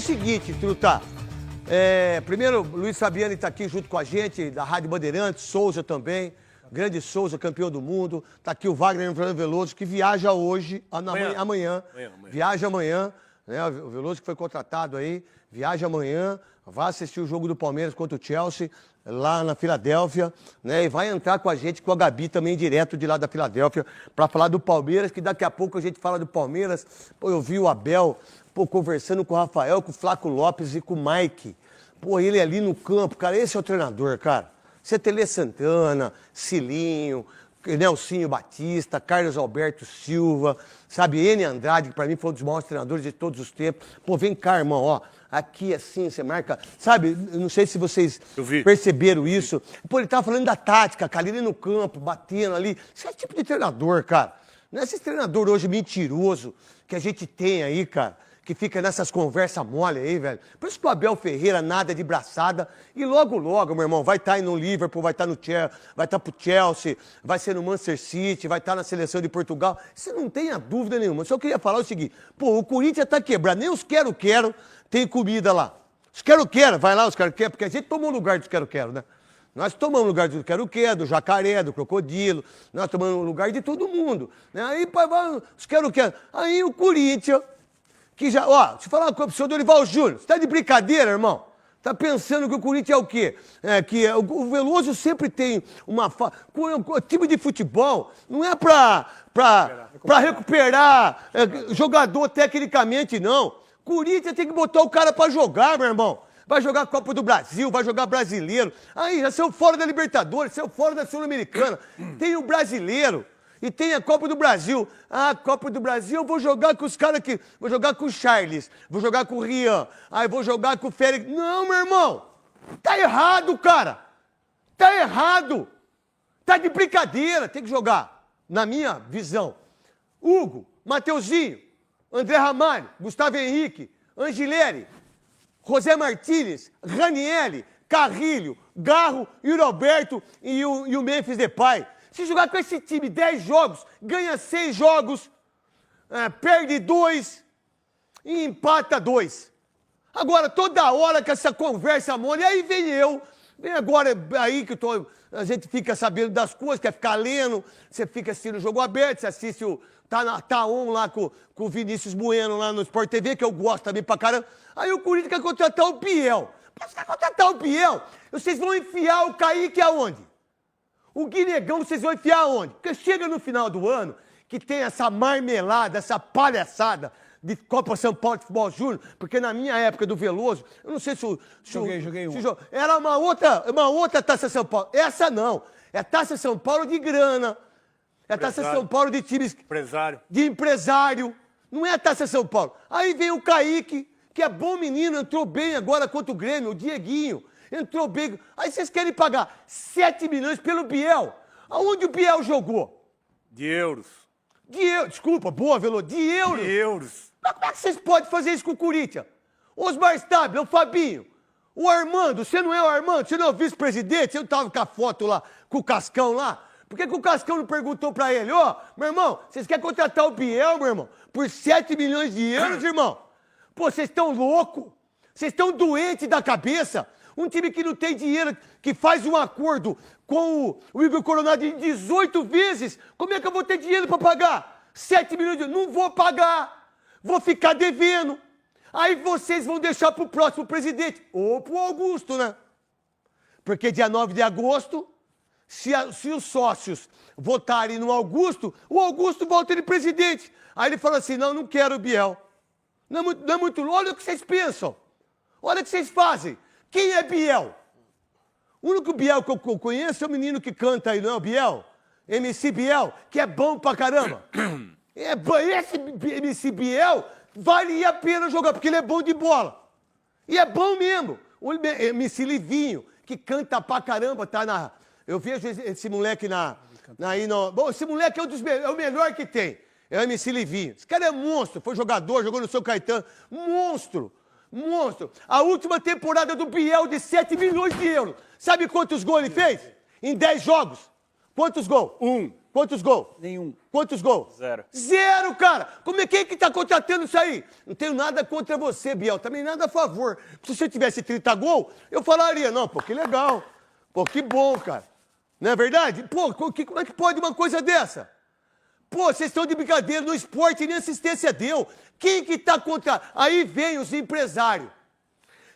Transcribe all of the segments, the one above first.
seguinte, Truta. Primeiro, Luiz Fabiani está aqui junto com a gente, da Rádio Bandeirantes, Souza também. Grande Souza, campeão do mundo. Está aqui o Wagner Veloso, que viaja hoje, amanhã. Viaja amanhã. Né? O Veloso que foi contratado aí, viaja amanhã. Vai assistir o jogo do Palmeiras contra o Chelsea, lá na Filadélfia, né? E vai entrar com a gente, com a Gabi também, direto de lá da Filadélfia, para falar do Palmeiras, que daqui a pouco a gente fala do Palmeiras. Pô, eu vi o Abel, conversando com o Rafael, com o Flaco Lopes e com o Mike. Pô, ele ali no campo, cara, esse é o treinador, cara. Você Tele Santana, Cilinho, Nelsinho Batista, Carlos Alberto Silva, sabe, Ene Andrade, que pra mim foi um dos maiores treinadores de todos os tempos. Pô, vem cá, irmão, ó. Aqui, assim, você marca... Sabe, eu não sei se vocês perceberam isso. Pô, ele tava falando da tática, cara, ele no campo, batendo ali. Esse é o tipo de treinador, cara. Não é esse treinador hoje mentiroso que a gente tem aí, cara, que fica nessas conversas mole aí, velho. Por isso que o Abel Ferreira nada de braçada. E logo, logo, meu irmão, vai estar aí no Liverpool, vai estar no Chelsea, vai estar pro Chelsea, vai ser no Manchester City, vai estar na seleção de Portugal. Você não tenha dúvida nenhuma. Só queria falar o seguinte, pô, o Corinthians tá quebrado, nem os quero-quero tem comida lá. Os quero-quero, vai lá, os quero-quero, porque a gente tomou o lugar dos quero-quero, né? Nós tomamos o lugar do quero-quero, do jacaré, do crocodilo, nós tomamos o lugar de todo mundo. Né? Aí, os quero-quero. Aí o Corinthians, que já, ó, deixa eu falar uma coisa pro senhor Dorival Júnior, você tá de brincadeira, irmão? Tá pensando que o Corinthians é o quê? O Veloso sempre tem uma... O time de futebol não é pra recuperar jogador tecnicamente, não. Corinthians tem que botar o cara pra jogar, meu irmão. Vai jogar Copa do Brasil, vai jogar Brasileiro. Aí, já saiu fora da Libertadores, saiu fora da Sul-Americana. Tem o Brasileiro e tem a Copa do Brasil. Ah, Copa do Brasil, eu vou jogar com os caras aqui. Vou jogar com o Charles, vou jogar com o Rian, aí vou jogar com o Félix. Não, meu irmão. Tá errado, cara. Tá errado. Tá de brincadeira. Tem que jogar, na minha visão, Hugo, Mateuzinho, André Ramalho, Gustavo Henrique, Angileri, José Martínez, Ranieri, Carrilho, Garro, Yuri Alberto e o Memphis Depay. Se jogar com esse time 10 jogos, ganha 6 jogos, perde 2 e empata 2. Agora, toda hora com essa conversa mole, aí vem agora aí que a gente fica sabendo das coisas, quer ficar lendo, você fica assistindo o jogo aberto, você assiste Tá on lá com o Vinícius Bueno lá no Sport TV, que eu gosto também pra caramba. Aí o Corinthians quer contratar o Biel. Pra você contratar o Biel, vocês vão enfiar o Kaique aonde? O Guinegão vocês vão enfiar aonde? Porque chega no final do ano, que tem essa marmelada, essa palhaçada de Copa São Paulo de Futebol Júnior, porque na minha época do Veloso, eu não sei se Joguei um. Era uma outra Taça São Paulo. Essa não. É Taça São Paulo de grana. É a Taça São Paulo de times... De empresário. Não é a Taça São Paulo. Aí vem o Kaique, que é bom menino, entrou bem agora contra o Grêmio, o Dieguinho. Entrou bem. Aí vocês querem pagar 7 milhões pelo Biel. Aonde o Biel jogou? De euros. Desculpa, boa, Veloso. De euros. De euros. Mas como é que vocês podem fazer isso com o Corinthians? Osmar Stabile, o Fabinho, o Armando. Você não é o Armando? Você não é o vice-presidente? Você não tava com a foto lá, com o Cascão lá? Por que o Cascão não perguntou pra ele? Ó, meu irmão, vocês querem contratar o Biel, meu irmão, por 7 milhões de euros, irmão? Pô, vocês estão loucos? Vocês estão doentes da cabeça? Um time que não tem dinheiro, que faz um acordo com o Igor Coronado em 18 vezes, como é que eu vou ter dinheiro pra pagar? 7 milhões de euros? Não vou pagar. Vou ficar devendo. Aí vocês vão deixar pro próximo presidente, ou pro Augusto, né? Porque dia 9 de agosto... Se os sócios votarem no Augusto, o Augusto volta de presidente. Aí ele fala assim, não quero o Biel. Não é muito... Olha o que vocês pensam. Olha o que vocês fazem. Quem é Biel? O único Biel que eu conheço é o menino que canta aí, não é o Biel? MC Biel, que é bom pra caramba. Esse MC Biel vale a pena jogar, porque ele é bom de bola. E é bom mesmo. O MC Livinho, que canta pra caramba, tá na... Eu vejo esse moleque Bom, esse moleque é o melhor que tem. É o MC Livinho. Esse cara é monstro. Foi jogador, jogou no São Caetano. Monstro. A última temporada do Biel de 7 milhões de euros. Sabe quantos gols ele fez? Em 10 jogos. Quantos gols? 1. Quantos gols? Nenhum. Quantos gols? 0. 0, cara! Como é que tá contratando isso aí? Não tenho nada contra você, Biel. Também nada a favor. Se você tivesse 30 gols, eu falaria, não, pô, que legal. Pô, que bom, cara. Não é verdade? Pô, como é que pode uma coisa dessa? Pô, vocês estão de brincadeira no esporte, nem assistência deu. Quem que tá contra... Aí vem os empresários.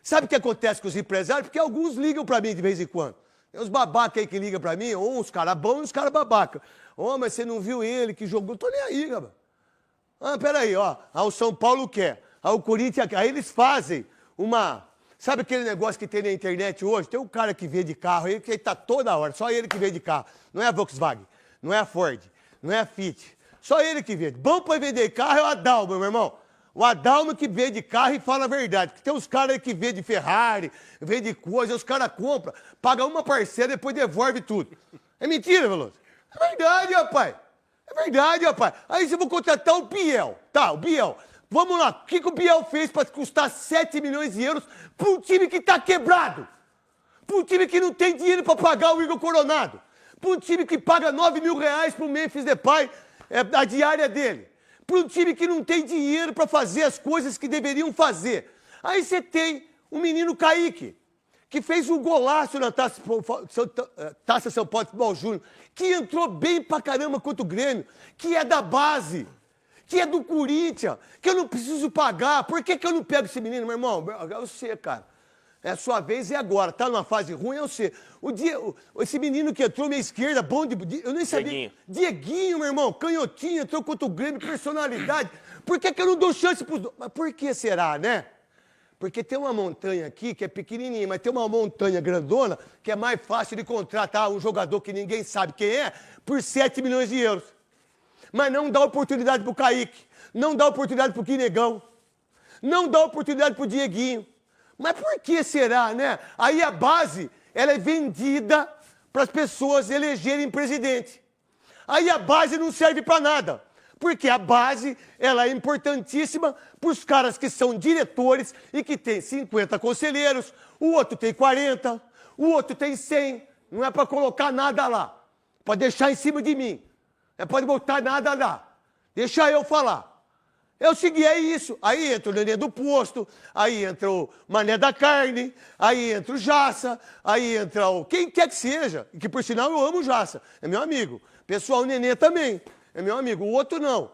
Sabe o que acontece com os empresários? Porque alguns ligam pra mim de vez em quando. Tem uns babacas aí que ligam pra mim, ou uns caras bons e uns caras babacas. Ô, mas você não viu ele que jogou? Não tô nem aí, rapaz. Ah, peraí, ó. O São Paulo quer. O Corinthians quer. Aí eles fazem uma... Sabe aquele negócio que tem na internet hoje? Tem um cara que vende carro aí, que ele tá toda hora. Só ele que vende carro. Não é a Volkswagen, não é a Ford, não é a Fiat. Só ele que vende. Bom pra vender carro é o Adalmo, meu irmão. O Adalmo que vende carro e fala a verdade. Porque tem uns caras aí que vendem Ferrari, vendem coisa, os caras compram, pagam uma parcela e depois devolve tudo. É mentira, Veloso? É verdade, rapaz. É verdade, rapaz. Aí você vai contratar o Biel. Tá, o Biel. Vamos lá. O que o Biel fez para custar 7 milhões de euros para um time que tá quebrado? Para um time que não tem dinheiro para pagar o Igor Coronado? Para um time que paga 9 mil reais para o Memphis Depay, a diária dele? Para um time que não tem dinheiro para fazer as coisas que deveriam fazer. Aí você tem o menino Kaique, que fez um golaço na Taça São Paulo de Futebol Júnior, que entrou bem pra caramba contra o Grêmio, que é da base, que é do Corinthians, que eu não preciso pagar. Por que eu não pego esse menino, meu irmão? É você, cara. É a sua vez e agora. Tá numa fase ruim, é você. Esse menino que entrou minha esquerda, bom de... Eu nem sabia. Dieguinho, meu irmão, canhotinho, entrou contra o Grêmio, personalidade. Por que eu não dou chance pros dois? Mas por que será, né? Porque tem uma montanha aqui que é pequenininha, mas tem uma montanha grandona que é mais fácil de contratar um jogador que ninguém sabe quem é por 7 milhões de euros. Mas não dá oportunidade pro Kaique, não dá oportunidade pro Quinegão, não dá oportunidade pro Dieguinho. Mas por que será, né? Aí a base, ela é vendida para as pessoas elegerem presidente. Aí a base não serve para nada. Porque a base, ela é importantíssima para os caras que são diretores e que tem 50 conselheiros, o outro tem 40, o outro tem 100. Não é para colocar nada lá. Pode deixar em cima de mim. Não pode botar nada lá. Deixa eu falar. Eu segui, é isso. Aí entra o Nenê do Posto, aí entra o Mané da Carne, aí entra o Jaça, aí entra o... Quem quer que seja. Que, por sinal, eu amo o Jaça. É meu amigo. Pessoal, o Nenê também. É meu amigo. O outro não.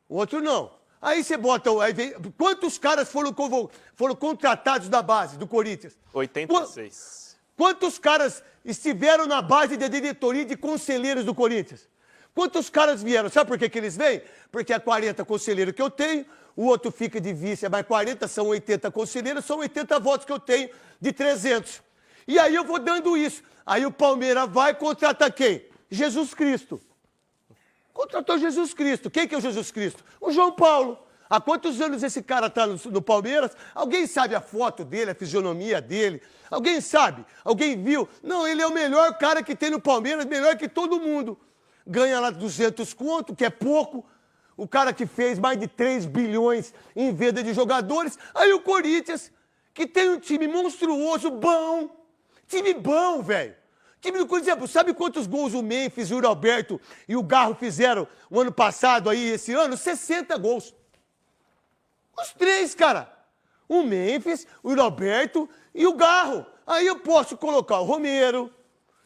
O outro não. Aí você bota... Aí vem, quantos caras foram contratados da base do Corinthians? 86. Quantos caras estiveram na base da diretoria de conselheiros do Corinthians? Quantos caras vieram? Sabe por que eles vêm? Porque é 40 conselheiros que eu tenho, o outro fica de vice, mais 40, são 80 conselheiros, são 80 votos que eu tenho de 300. E aí eu vou dando isso. Aí o Palmeiras vai contratar quem? Jesus Cristo. Contratou Jesus Cristo. Quem que é o Jesus Cristo? O João Paulo. Há quantos anos esse cara está no Palmeiras? Alguém sabe a foto dele, a fisionomia dele? Alguém sabe? Alguém viu? Não, ele é o melhor cara que tem no Palmeiras, melhor que todo mundo. Ganha lá 200 conto, que é pouco. O cara que fez mais de 3 bilhões em venda de jogadores. Aí o Corinthians, que tem um time monstruoso, bom. Time bom, velho. Time do Corinthians, sabe quantos gols o Memphis, o Alberto e o Garro fizeram o ano passado aí, esse ano? 60 gols. Os três, cara. O Memphis, o Alberto e o Garro. Aí eu posso colocar o Romero,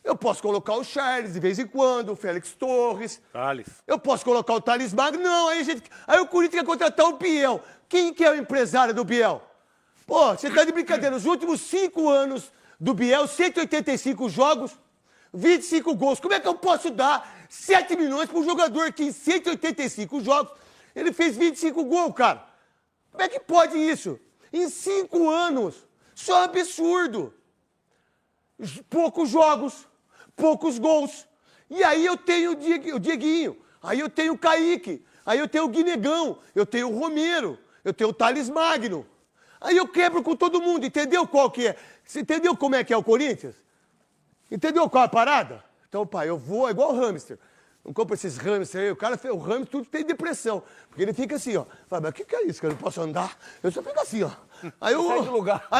eu posso colocar o Charles de vez em quando, o Félix Torres. Thales. Eu posso colocar o Thales Magno. Não, aí o Corinthians quer contratar o Biel. Quem que é o empresário do Biel? Pô, você tá de brincadeira. Nos últimos 5 anos do Biel, 185 jogos, 25 gols. Como é que eu posso dar 7 milhões para um jogador que em 185 jogos, ele fez 25 gols, cara? Como é que pode isso? Em 5 anos. Isso é um absurdo. Poucos jogos, poucos gols. E aí eu tenho o Dieguinho, aí eu tenho o Kaique, aí eu tenho o Guinegão, eu tenho o Romero, eu tenho o Thales Magno. Aí eu quebro com todo mundo, entendeu qual que é? Você entendeu como é que é o Corinthians? Entendeu qual é a parada? Então, pai, eu vou, é igual o hamster. Não compra esses hamsters aí, o hamster tudo tem depressão. Porque ele fica assim, ó. Fala, mas o que é isso, que eu não posso andar? Eu só fico assim, ó. Aí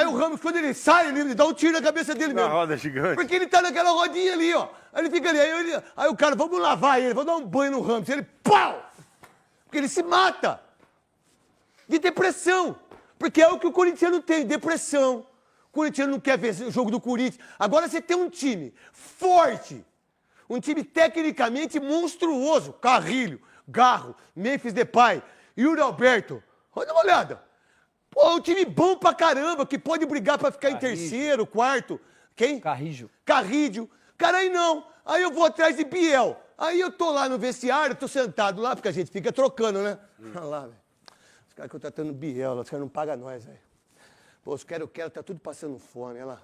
o Ramos, quando ele sai, ele dá um tiro na cabeça dele mesmo. Na roda gigante. Porque ele tá naquela rodinha ali, ó. Aí ele fica ali, aí o cara, vamos lavar ele, vamos dar um banho no Ramos. Ele, pau! Porque ele se mata. De depressão. Porque é o que o corintiano tem, depressão. O corintiano não quer ver o jogo do Corinthians. Agora você tem um time forte, um time tecnicamente monstruoso. Carrilho, Garro, Memphis Depay, Yuri Alberto. Olha uma olhada. Pô, um time bom pra caramba, que pode brigar pra ficar em terceiro, quarto. Quem? Carrijo. Cara, aí não. Aí eu vou atrás de Biel. Aí eu tô lá no vestiário, tô sentado lá, porque a gente fica trocando, né? Olha lá, velho. Os caras contratando Biel, os caras não pagam nós, velho. Pô, os quero, tá tudo passando fome, olha lá.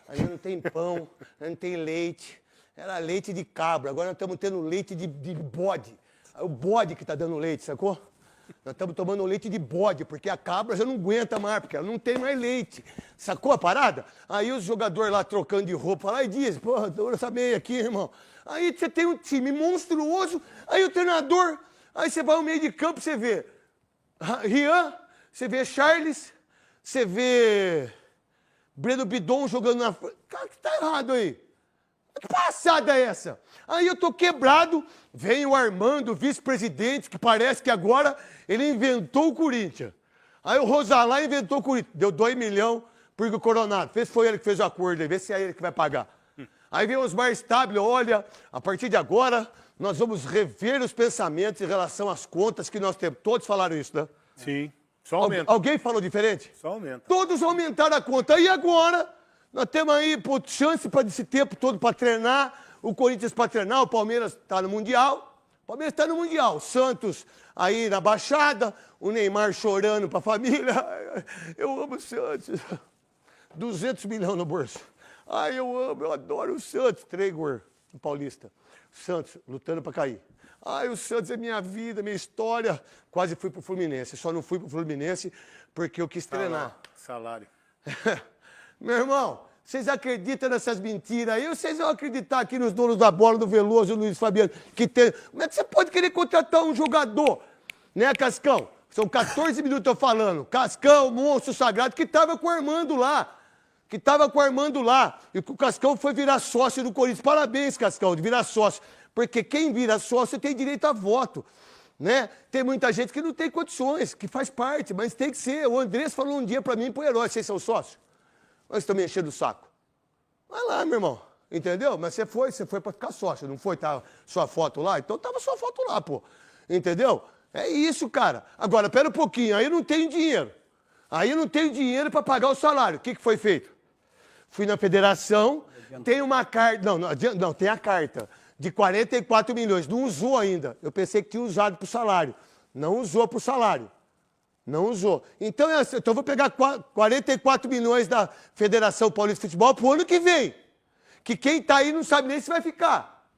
Aí não tem pão, não tem leite. Era leite de cabra, agora nós estamos tendo leite de bode. É o bode que tá dando leite, sacou? Nós estamos tomando leite de bode, porque a cabra já não aguenta mais, porque ela não tem mais leite. Sacou a parada? Aí os jogadores lá trocando de roupa lá e dizem, porra, dura essa meia aqui, irmão. Aí você tem um time monstruoso, aí o treinador, aí você vai ao meio de campo, você vê Rian, você vê Charles, você vê Breno Bidon jogando na frente. Cara, que tá errado aí? Que passada é essa? Aí eu tô quebrado, vem o Armando, vice-presidente, que parece que agora ele inventou o Corinthians. Aí o Rosalá inventou o Corinthians, deu 2 milhões porque o Coronado. Foi ele que fez o acordo aí, vê se é ele que vai pagar. Aí vem o Osmar Stabile, olha, a partir de agora nós vamos rever os pensamentos em relação às contas que nós temos. Todos falaram isso, né? Sim, só aumenta. Alguém falou diferente? Só aumenta. Todos aumentaram a conta. E agora, nós temos aí pô, chance para esse tempo todo para treinar. O Corinthians para treinar, o Palmeiras está no Mundial. O Palmeiras está no Mundial. O Santos aí na Baixada, o Neymar chorando para a família. Eu amo o Santos. 200 milhões no bolso. Ai, eu adoro o Santos. Tregor, o Paulista. Santos lutando para cair. Ai, o Santos é minha vida, minha história. Quase fui pro Fluminense. Só não fui pro Fluminense porque eu quis treinar. Salário. Meu irmão, vocês acreditam nessas mentiras aí? Ou vocês vão acreditar aqui nos donos da bola, do Veloso e do Luiz Fabiano? Que tem... Como é que você pode querer contratar um jogador, né, Cascão? São 14 minutos eu falando. Cascão, monstro sagrado, que tava com o Armando lá. E o Cascão foi virar sócio do Corinthians. Parabéns, Cascão, de virar sócio. Porque quem vira sócio tem direito a voto, né? Tem muita gente que não tem condições, que faz parte, mas tem que ser. O Andrés falou um dia pra mim, pro Herói, vocês são sócios? Mas estão me enchendo o saco. Vai lá, meu irmão, entendeu? Mas você foi pra ficar sócio, não foi? Tá sua foto lá? Então tava sua foto lá, pô. Entendeu? É isso, cara. Agora, pera um pouquinho, aí eu não tenho dinheiro. Aí eu não tenho dinheiro pra pagar o salário. O que foi feito? Fui na federação, tem uma carta, não, tem a carta de 44 milhões, não usou ainda. Eu pensei que tinha usado para o salário. Não usou para o salário. Não usou. Então eu vou pegar 44 milhões da Federação Paulista de Futebol para o ano que vem. Que quem está aí não sabe nem se vai ficar.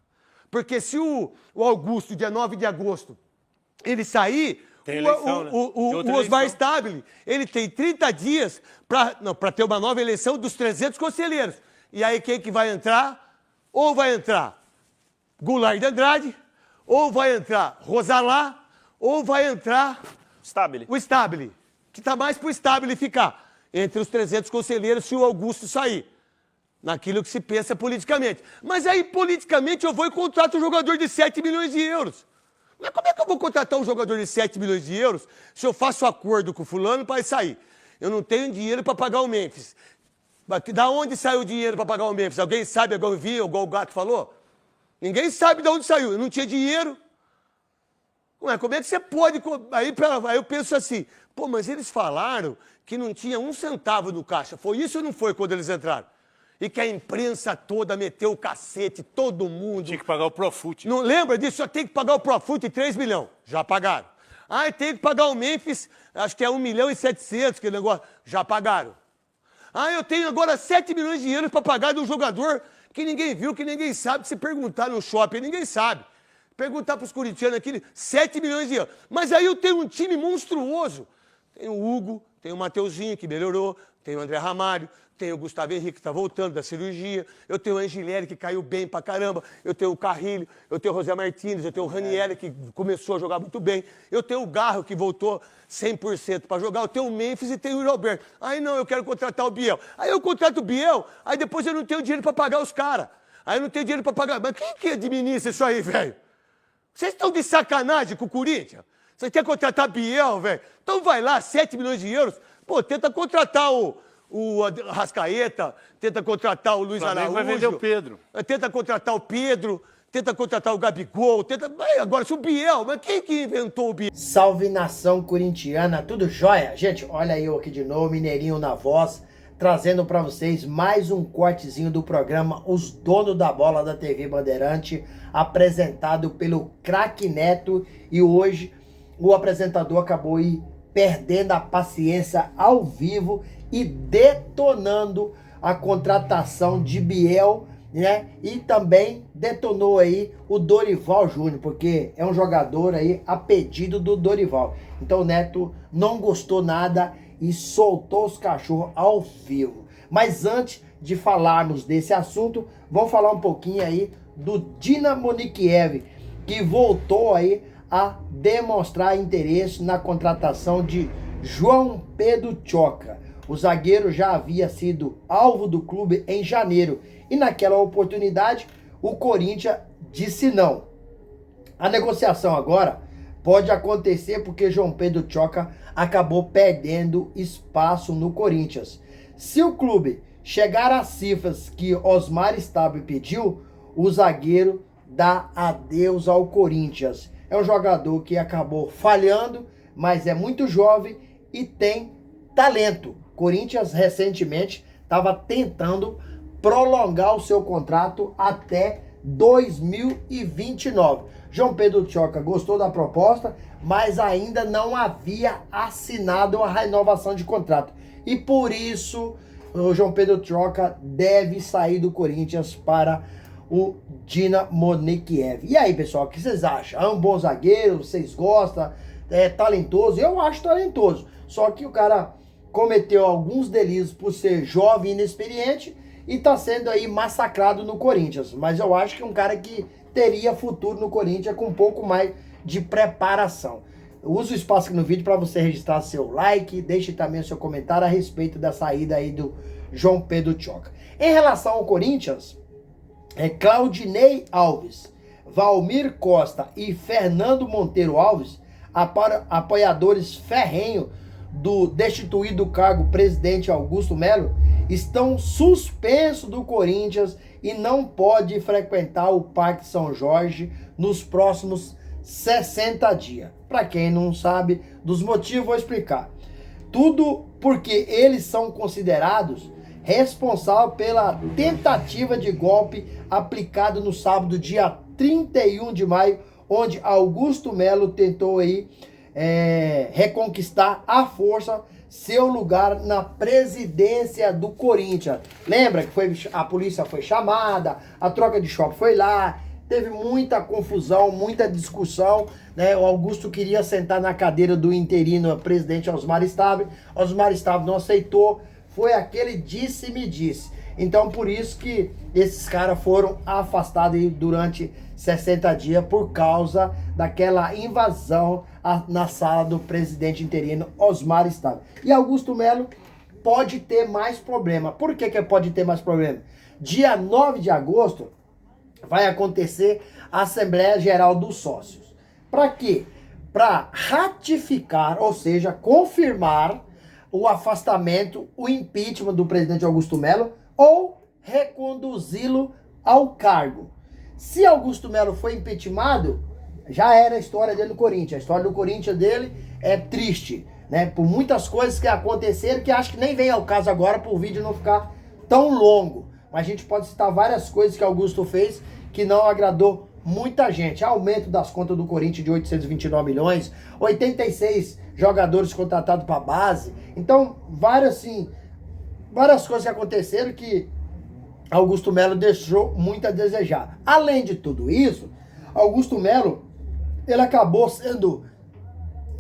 Porque se o Augusto, dia 9 de agosto, ele sair... Tem eleição, né? O Osmar Stabile, ele tem 30 dias para ter uma nova eleição dos 300 conselheiros. E aí quem que vai entrar? Ou vai entrar Goulart de Andrade, ou vai entrar Rosalá, ou vai entrar o Stabile, que está mais para o Stabile ficar entre os 300 conselheiros se o Augusto sair. Naquilo que se pensa politicamente. Mas aí, politicamente, eu vou e contrato um jogador de 7 milhões de euros. Mas como é que eu vou contratar um jogador de 7 milhões de euros se eu faço acordo com o fulano para ele sair? Eu não tenho dinheiro para pagar o Memphis. Da onde saiu o dinheiro para pagar o Memphis? Alguém sabe, igual eu vi, igual o Gato falou? Ninguém sabe de onde saiu. Eu não tinha dinheiro. Ué, como é que você pode... Aí eu penso assim, pô, mas eles falaram que não tinha um centavo no caixa. Foi isso ou não foi quando eles entraram? E que a imprensa toda meteu o cacete, todo mundo. Tinha que pagar o Profut. Não lembra disso? Só tem que pagar o Profut 3 milhões. Já pagaram. Ah, tem que pagar o Memphis, acho que é 1 milhão e 700, que negócio. Já pagaram. Ah, eu tenho agora 7 milhões de euros para pagar de um jogador que ninguém viu, que ninguém sabe. Se perguntar no shopping, ninguém sabe. Perguntar para os corintianos aqui, 7 milhões de euros. Mas aí eu tenho um time monstruoso. Tem o Hugo, tem o Mateuzinho, que melhorou, tem o André Ramalho, tem o Gustavo Henrique, que está voltando da cirurgia, eu tenho o Angileri, que caiu bem pra caramba, eu tenho o Carrilho, eu tenho o José Martins, eu tenho o Ranieri, que começou a jogar muito bem, eu tenho o Garro, que voltou 100% para jogar, eu tenho o Memphis e tenho o Roberto. Aí não, eu quero contratar o Biel. Aí eu contrato o Biel, aí depois eu não tenho dinheiro para pagar os caras. Aí eu não tenho dinheiro para pagar. Mas quem que administra isso aí, velho? Vocês estão de sacanagem com o Corinthians? Vocês querem contratar Biel, velho? Então vai lá, 7 milhões de euros, pô, tenta contratar o Arrascaeta, tenta contratar o Luiz Araújo. Vai vender o Pedro. Tenta contratar o Pedro, tenta contratar o Gabigol, agora se o Biel, mas quem que inventou o Biel? Salve nação corintiana, tudo jóia? Gente, olha eu aqui de novo, Mineirinho na voz, trazendo para vocês mais um cortezinho do programa Os Donos da Bola da TV Bandeirante, apresentado pelo Craque Neto, e hoje o apresentador acabou aí perdendo a paciência ao vivo e detonando a contratação de Biel, né? E também detonou aí o Dorival Júnior, porque é um jogador aí a pedido do Dorival. Então o Neto não gostou nada e soltou os cachorros ao vivo. Mas antes de falarmos desse assunto, vamos falar um pouquinho aí do Dinamo Kiev, que voltou aí a demonstrar interesse na contratação de João Pedro Choca. O zagueiro já havia sido alvo do clube em janeiro e naquela oportunidade o Corinthians disse não. A negociação agora pode acontecer porque João Pedro Choca acabou perdendo espaço no Corinthians. Se o clube chegar às cifras que Osmar Stabile pediu, o zagueiro dá adeus ao Corinthians. É um jogador que acabou falhando, mas é muito jovem e tem talento. Corinthians recentemente estava tentando prolongar o seu contrato até 2029. João Pedro Choca gostou da proposta, mas ainda não havia assinado a renovação de contrato. E por isso o João Pedro Choca deve sair do Corinthians para o Dinamo Kiev. E aí, pessoal, o que vocês acham? É um bom zagueiro? Vocês gostam? É talentoso? Eu acho talentoso. Só que o cara cometeu alguns delitos por ser jovem e inexperiente e tá sendo aí massacrado no Corinthians. Mas eu acho que é um cara que teria futuro no Corinthians com um pouco mais de preparação. Eu uso o espaço aqui no vídeo para você registrar seu like, deixe também o seu comentário a respeito da saída aí do João Pedro Choca. Em relação ao Corinthians, Claudinei Alves, Valmir Costa e Fernando Monteiro Alves, apoiadores ferrenhos do destituído do cargo presidente Augusto Melo, estão suspensos do Corinthians e não pode frequentar o Parque São Jorge nos próximos 60 dias. Para quem não sabe dos motivos, vou explicar. Tudo porque eles são considerados responsáveis pela tentativa de golpe aplicado no sábado, dia 31 de maio, onde Augusto Melo tentou aí reconquistar à força seu lugar na presidência do Corinthians. Lembra que a polícia foi chamada, a troca de choque foi lá, teve muita confusão, muita discussão, né? O Augusto queria sentar na cadeira do interino presidente Osmar Stabile não aceitou, foi aquele disse-me-disse. Então por isso que esses caras foram afastados aí durante 60 dias por causa daquela invasão na sala do presidente interino Osmar Stabile. E Augusto Melo pode ter mais problema. Por que pode ter mais problema? Dia 9 de agosto vai acontecer a Assembleia Geral dos Sócios. Para quê? Para ratificar, ou seja, confirmar o afastamento, o impeachment do presidente Augusto Melo ou reconduzi-lo ao cargo. Se Augusto Melo foi impeachmentado, já era a história dele no Corinthians. A história do Corinthians dele é triste, né? Por muitas coisas que aconteceram que acho que nem vem ao caso agora para o vídeo não ficar tão longo. Mas a gente pode citar várias coisas que Augusto fez que não agradou muita gente. Aumento das contas do Corinthians de 829 milhões, 86 jogadores contratados para base. Então, várias coisas que aconteceram que Augusto Melo deixou muito a desejar. Além de tudo isso, Augusto Melo, ele acabou sendo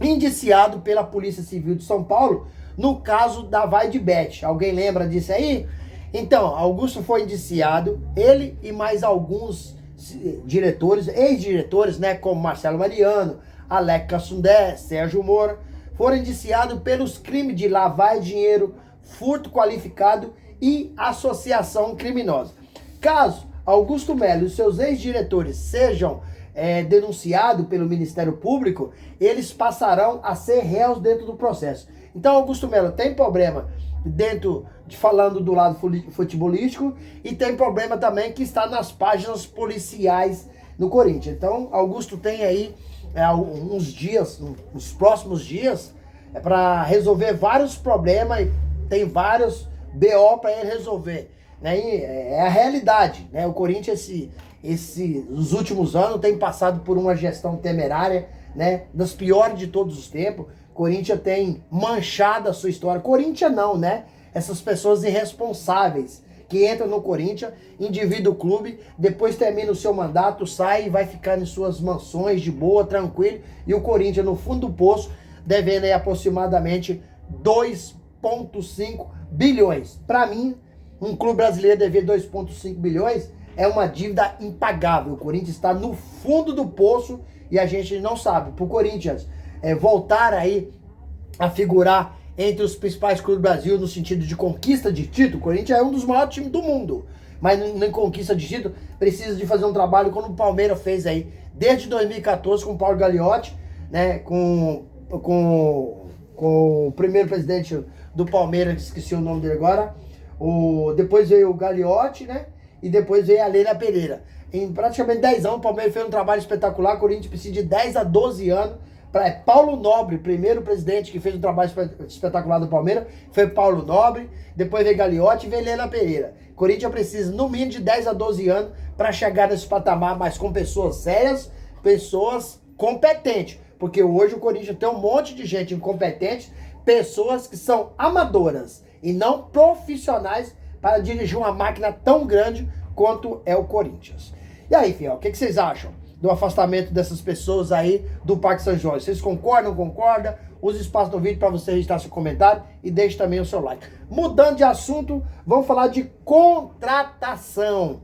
indiciado pela Polícia Civil de São Paulo no caso da Vai de Bet. Alguém lembra disso aí? Então, Augusto foi indiciado, ele e mais alguns diretores, ex-diretores, né, como Marcelo Mariano, Alex Cassundé, Sérgio Moura, foram indiciados pelos crimes de lavar dinheiro, furto qualificado e associação criminosa. Caso Augusto Melo e seus ex-diretores sejam denunciados pelo Ministério Público, eles passarão a ser réus dentro do processo. Então, Augusto Melo tem problema falando do lado futebolístico e tem problema também que está nas páginas policiais no Corinthians. Então, Augusto tem aí uns dias, nos próximos dias, para resolver vários problemas, tem vários BO para ele resolver. Né? E é a realidade. Né? O Corinthians, nos últimos anos, tem passado por uma gestão temerária, né? Das piores de todos os tempos. Corinthians tem manchado a sua história. Corinthians não, né? Essas pessoas irresponsáveis que entram no Corinthians, endividam o clube, depois termina o seu mandato, sai e vai ficar em suas mansões de boa, tranquilo. E o Corinthians no fundo do poço, devendo aí aproximadamente 2,5 bilhões. Para mim, um clube brasileiro dever 2,5 bilhões é uma dívida impagável. O Corinthians está no fundo do poço e a gente não sabe. Para o Corinthians voltar aí a figurar entre os principais clubes do Brasil no sentido de conquista de título, o Corinthians é um dos maiores times do mundo, mas em conquista de título precisa de fazer um trabalho como o Palmeiras fez aí desde 2014 com o Paulo Gagliotti, né, com o primeiro presidente do Palmeiras, esqueci o nome dele agora, depois veio o Gagliotti, né, e depois veio a Leila Pereira. Em praticamente 10 anos o Palmeiras fez um trabalho espetacular. O Corinthians precisa de 10 a 12 anos. Paulo Nobre, primeiro presidente que fez um trabalho espetacular do Palmeiras, foi Paulo Nobre, depois veio Gagliotti e veio Leila Pereira. O Corinthians precisa no mínimo de 10 a 12 anos para chegar nesse patamar, mas com pessoas sérias, pessoas competentes. Porque hoje o Corinthians tem um monte de gente incompetente, pessoas que são amadoras e não profissionais para dirigir uma máquina tão grande quanto é o Corinthians. E aí, fiel, o que vocês acham do afastamento dessas pessoas aí do Parque São Jorge? Vocês concordam, não concordam? Use o espaço do vídeo para você registrar seu comentário e deixe também o seu like. Mudando de assunto, vamos falar de contratação.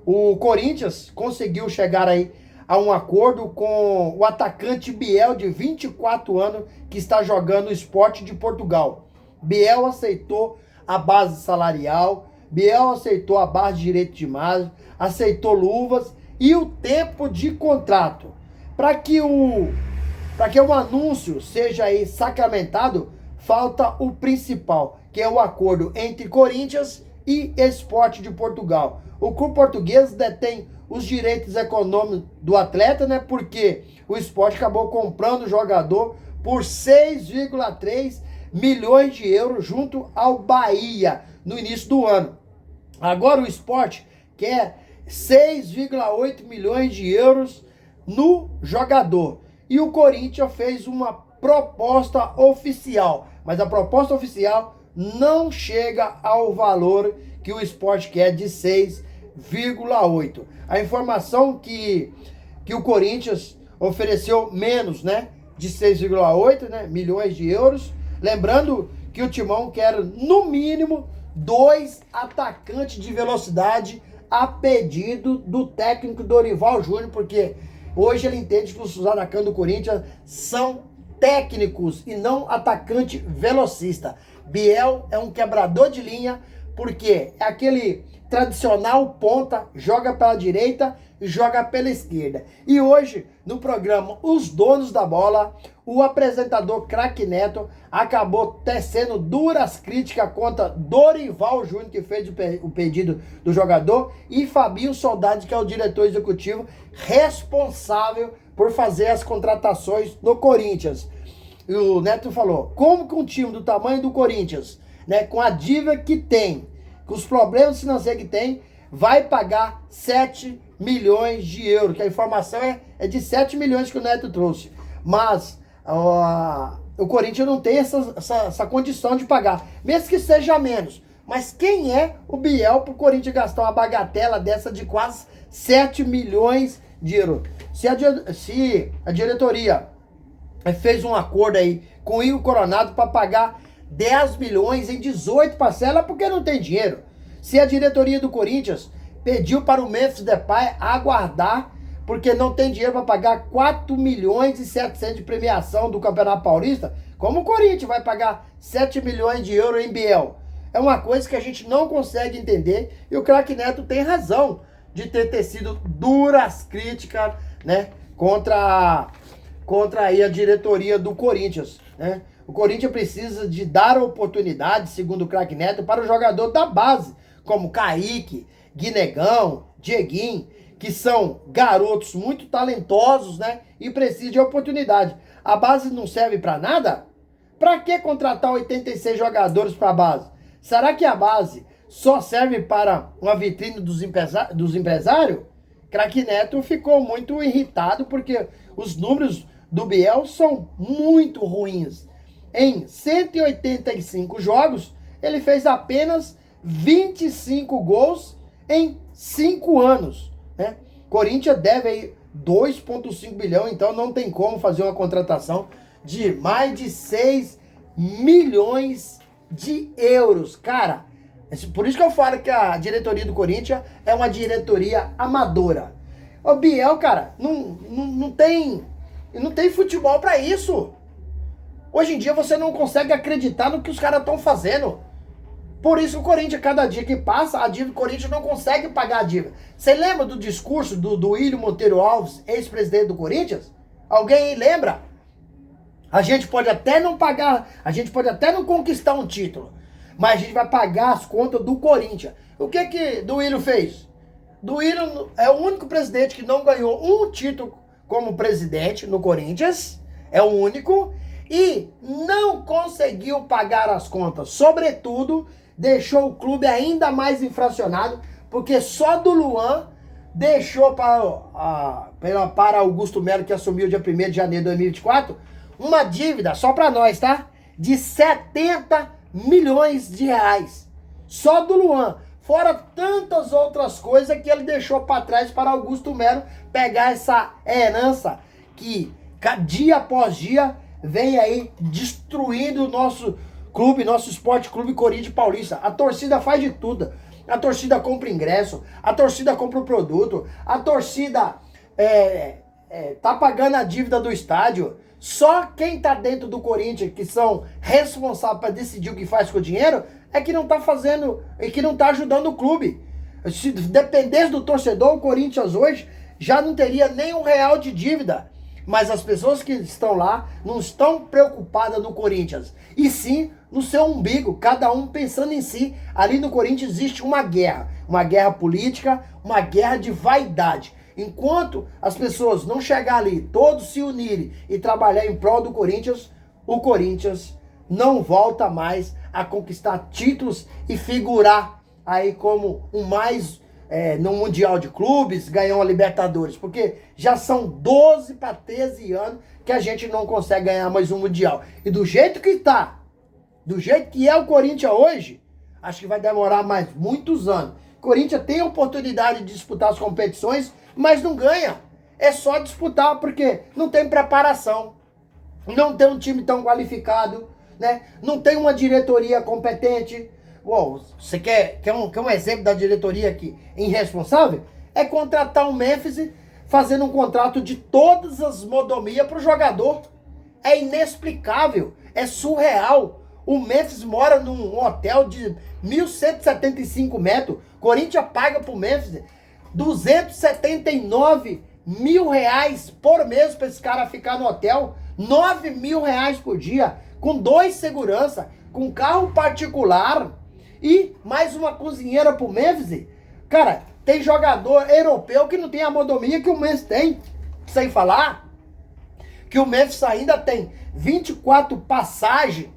O Corinthians conseguiu chegar aí a um acordo com o atacante Biel, de 24 anos, que está jogando o Sport de Portugal. Biel aceitou a base salarial, Biel aceitou a base de direito de imagem, aceitou luvas e o tempo de contrato. Para que o anúncio seja aí sacramentado, falta o principal, que é o acordo entre Corinthians e Sport de Portugal. O clube português detém os direitos econômicos do atleta, né? Porque o Sport acabou comprando o jogador por 6,3 milhões de euros junto ao Bahia no início do ano. Agora o Sport quer 6,8 milhões de euros no jogador. E o Corinthians fez uma proposta oficial, mas a proposta oficial não chega ao valor que o Sport quer de 6,8. A informação que o Corinthians ofereceu menos, né, de 6,8, né, milhões de euros. Lembrando que o Timão quer no mínimo 2 atacantes de velocidade a pedido do técnico Dorival Júnior, porque hoje ele entende que os atacantes do Corinthians são técnicos e não atacante velocista. Biel é um quebrador de linha, porque é aquele tradicional ponta, joga pela direita e joga pela esquerda. E hoje, no programa Os Donos da Bola, o apresentador Craque Neto acabou tecendo duras críticas contra Dorival Júnior, que fez o pedido do jogador, e Fabinho Soldado, que é o diretor executivo responsável por fazer as contratações no Corinthians. E o Neto falou: como que um time do tamanho do Corinthians, né, com a dívida que tem, com os problemas financeiros que tem, vai pagar 7 milhões de euros, que a informação é de 7 milhões que o Neto trouxe. Mas o Corinthians não tem essa condição de pagar, mesmo que seja menos. Mas quem é o Biel para o Corinthians gastar uma bagatela dessa de quase 7 milhões de euros? Se a diretoria fez um acordo aí com o Igor Coronado para pagar 10 milhões em 18 parcelas porque não tem dinheiro. Se a diretoria do Corinthians pediu para o Memphis Depay aguardar porque não tem dinheiro para pagar 4 milhões e 700 de premiação do Campeonato Paulista, como o Corinthians vai pagar 7 milhões de euros em Biel? É uma coisa que a gente não consegue entender e o craque Neto tem razão de ter tecido duras críticas, né, contra aí a diretoria do Corinthians, né? O Corinthians precisa de dar oportunidade, segundo o craque Neto, para o jogador da base, como Kaique, Guinegão, Dieguinho, que são garotos muito talentosos, né? E precisam de oportunidade. A base não serve para nada? Para que contratar 86 jogadores para a base? Será que a base só serve para uma vitrine dos empresários? Craque Neto ficou muito irritado porque os números do Biel são muito ruins. Em 185 jogos, ele fez apenas 25 gols em 5 anos. Né? Corinthians deve aí 2,5 bilhão, então não tem como fazer uma contratação de mais de 6 milhões de euros. Cara, por isso que eu falo que a diretoria do Corinthians é uma diretoria amadora. O Biel, cara, não tem futebol pra isso. Hoje em dia você não consegue acreditar no que os caras estão fazendo. Por isso o Corinthians, cada dia que passa, a dívida do Corinthians não consegue pagar a dívida. Você lembra do discurso do William Monteiro Alves, ex-presidente do Corinthians? Alguém lembra? A gente pode até não pagar, a gente pode até não conquistar um título, mas a gente vai pagar as contas do Corinthians. O que do William fez? Do William é o único presidente que não ganhou um título como presidente no Corinthians, é o único, e não conseguiu pagar as contas. Sobretudo, deixou o clube ainda mais infracionado, porque só do Luan deixou para Augusto Melo, que assumiu dia 1º de janeiro de 2024, uma dívida, só para nós, tá? De 70 milhões de reais. Só do Luan. Fora tantas outras coisas que ele deixou para trás para Augusto Melo pegar essa herança que dia após dia vem aí destruindo o nosso clube, nosso Esporte Clube Corinthians Paulista. A torcida faz de tudo. A torcida compra ingresso, a torcida compra o produto, a torcida tá pagando a dívida do estádio. Só quem tá dentro do Corinthians, que são responsáveis para decidir o que faz com o dinheiro, é que não tá fazendo e que não tá ajudando o clube. Se dependesse do torcedor, o Corinthians hoje já não teria nem R$1 de dívida. Mas as pessoas que estão lá não estão preocupadas no Corinthians, e sim no seu umbigo, cada um pensando em si. Ali no Corinthians existe uma guerra política, uma guerra de vaidade. Enquanto as pessoas não chegarem ali, todos se unirem e trabalhar em prol do Corinthians, o Corinthians não volta mais a conquistar títulos e figurar aí como o mais no Mundial de Clubes, ganhou a Libertadores, porque já são 12 para 13 anos que a gente não consegue ganhar mais um Mundial. E do jeito que tá, do jeito que é o Corinthians hoje, acho que vai demorar mais muitos anos. O Corinthians tem a oportunidade de disputar as competições, mas não ganha. É só disputar porque não tem preparação, não tem um time tão qualificado, né? Não tem uma diretoria competente. Uou, você quer um exemplo da diretoria aqui irresponsável? É contratar o Memphis fazendo um contrato de todas as modomias para o jogador. É inexplicável, é surreal. O Memphis mora num hotel de 1.175 metros. Corinthians paga pro Memphis 279 mil reais por mês para esse cara ficar no hotel. 9 mil reais por dia, com 2 segurança, com carro particular e mais uma cozinheira pro Memphis. Cara, tem jogador europeu que não tem a modomia que o Memphis tem. Sem falar que o Memphis ainda tem 24 passagens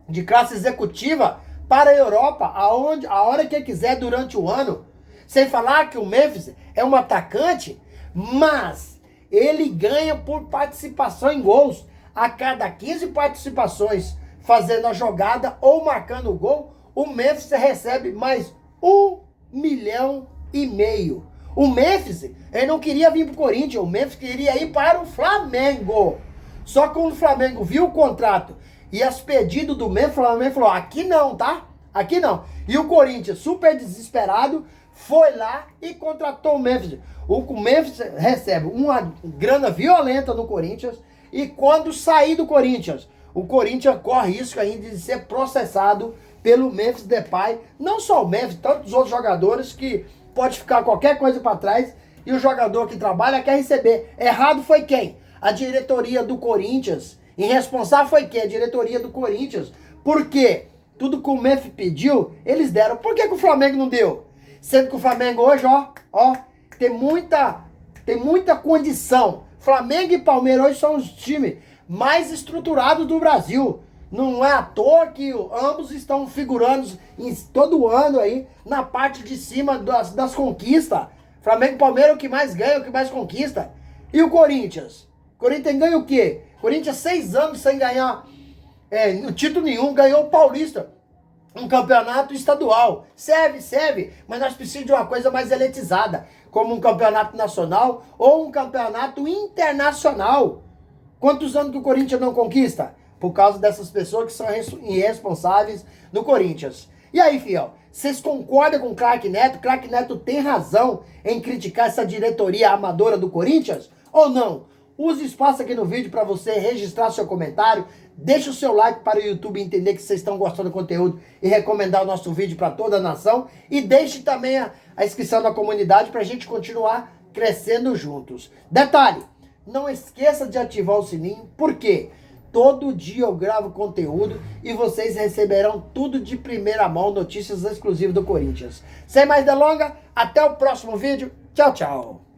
de classe executiva para a Europa, a hora que quiser durante o ano. Sem falar que o Memphis é um atacante, mas ele ganha por participação em gols. A cada 15 participações fazendo a jogada ou marcando o gol, o Memphis recebe mais 1,5 milhão. O Memphis, ele não queria vir para o Corinthians, o Memphis queria ir para o Flamengo. Só que quando o Flamengo viu o contrato e as pedidos do Memphis, o Flamengo falou, aqui não, tá? Aqui não. E o Corinthians, super desesperado, foi lá e contratou o Memphis. O Memphis recebe uma grana violenta no Corinthians e quando sair do Corinthians, o Corinthians corre risco ainda de ser processado pelo Memphis Depay. Não só o Memphis, tantos outros jogadores que pode ficar qualquer coisa para trás e o jogador que trabalha quer receber. Errado foi quem? A diretoria do Corinthians. Irresponsável foi quem? A diretoria do Corinthians. Por quê? Tudo que o Memphis pediu, eles deram. Por que o Flamengo não deu? Sendo que o Flamengo hoje, ó, tem muita condição. Flamengo e Palmeiras hoje são os times mais estruturados do Brasil. Não é à toa que ambos estão figurando em todo ano aí na parte de cima das conquistas. Flamengo e Palmeiras é o que mais ganha, o que mais conquista. E o Corinthians? O Corinthians ganha o quê? O Corinthians 6 anos sem ganhar título nenhum, ganhou o Paulista. Um campeonato estadual. Serve, mas nós precisamos de uma coisa mais elitizada, como um campeonato nacional ou um campeonato internacional. Quantos anos que o Corinthians não conquista? Por causa dessas pessoas que são irresponsáveis no Corinthians. E aí, fiel, vocês concordam com o Craque Neto? O Craque Neto tem razão em criticar essa diretoria amadora do Corinthians? Ou não? Use o espaço aqui no vídeo para você registrar seu comentário. Deixe o seu like para o YouTube entender que vocês estão gostando do conteúdo e recomendar o nosso vídeo para toda a nação. E deixe também a inscrição na comunidade para a gente continuar crescendo juntos. Detalhe, não esqueça de ativar o sininho, porque todo dia eu gravo conteúdo e vocês receberão tudo de primeira mão, notícias exclusivas do Corinthians. Sem mais delongas, até o próximo vídeo. Tchau, tchau.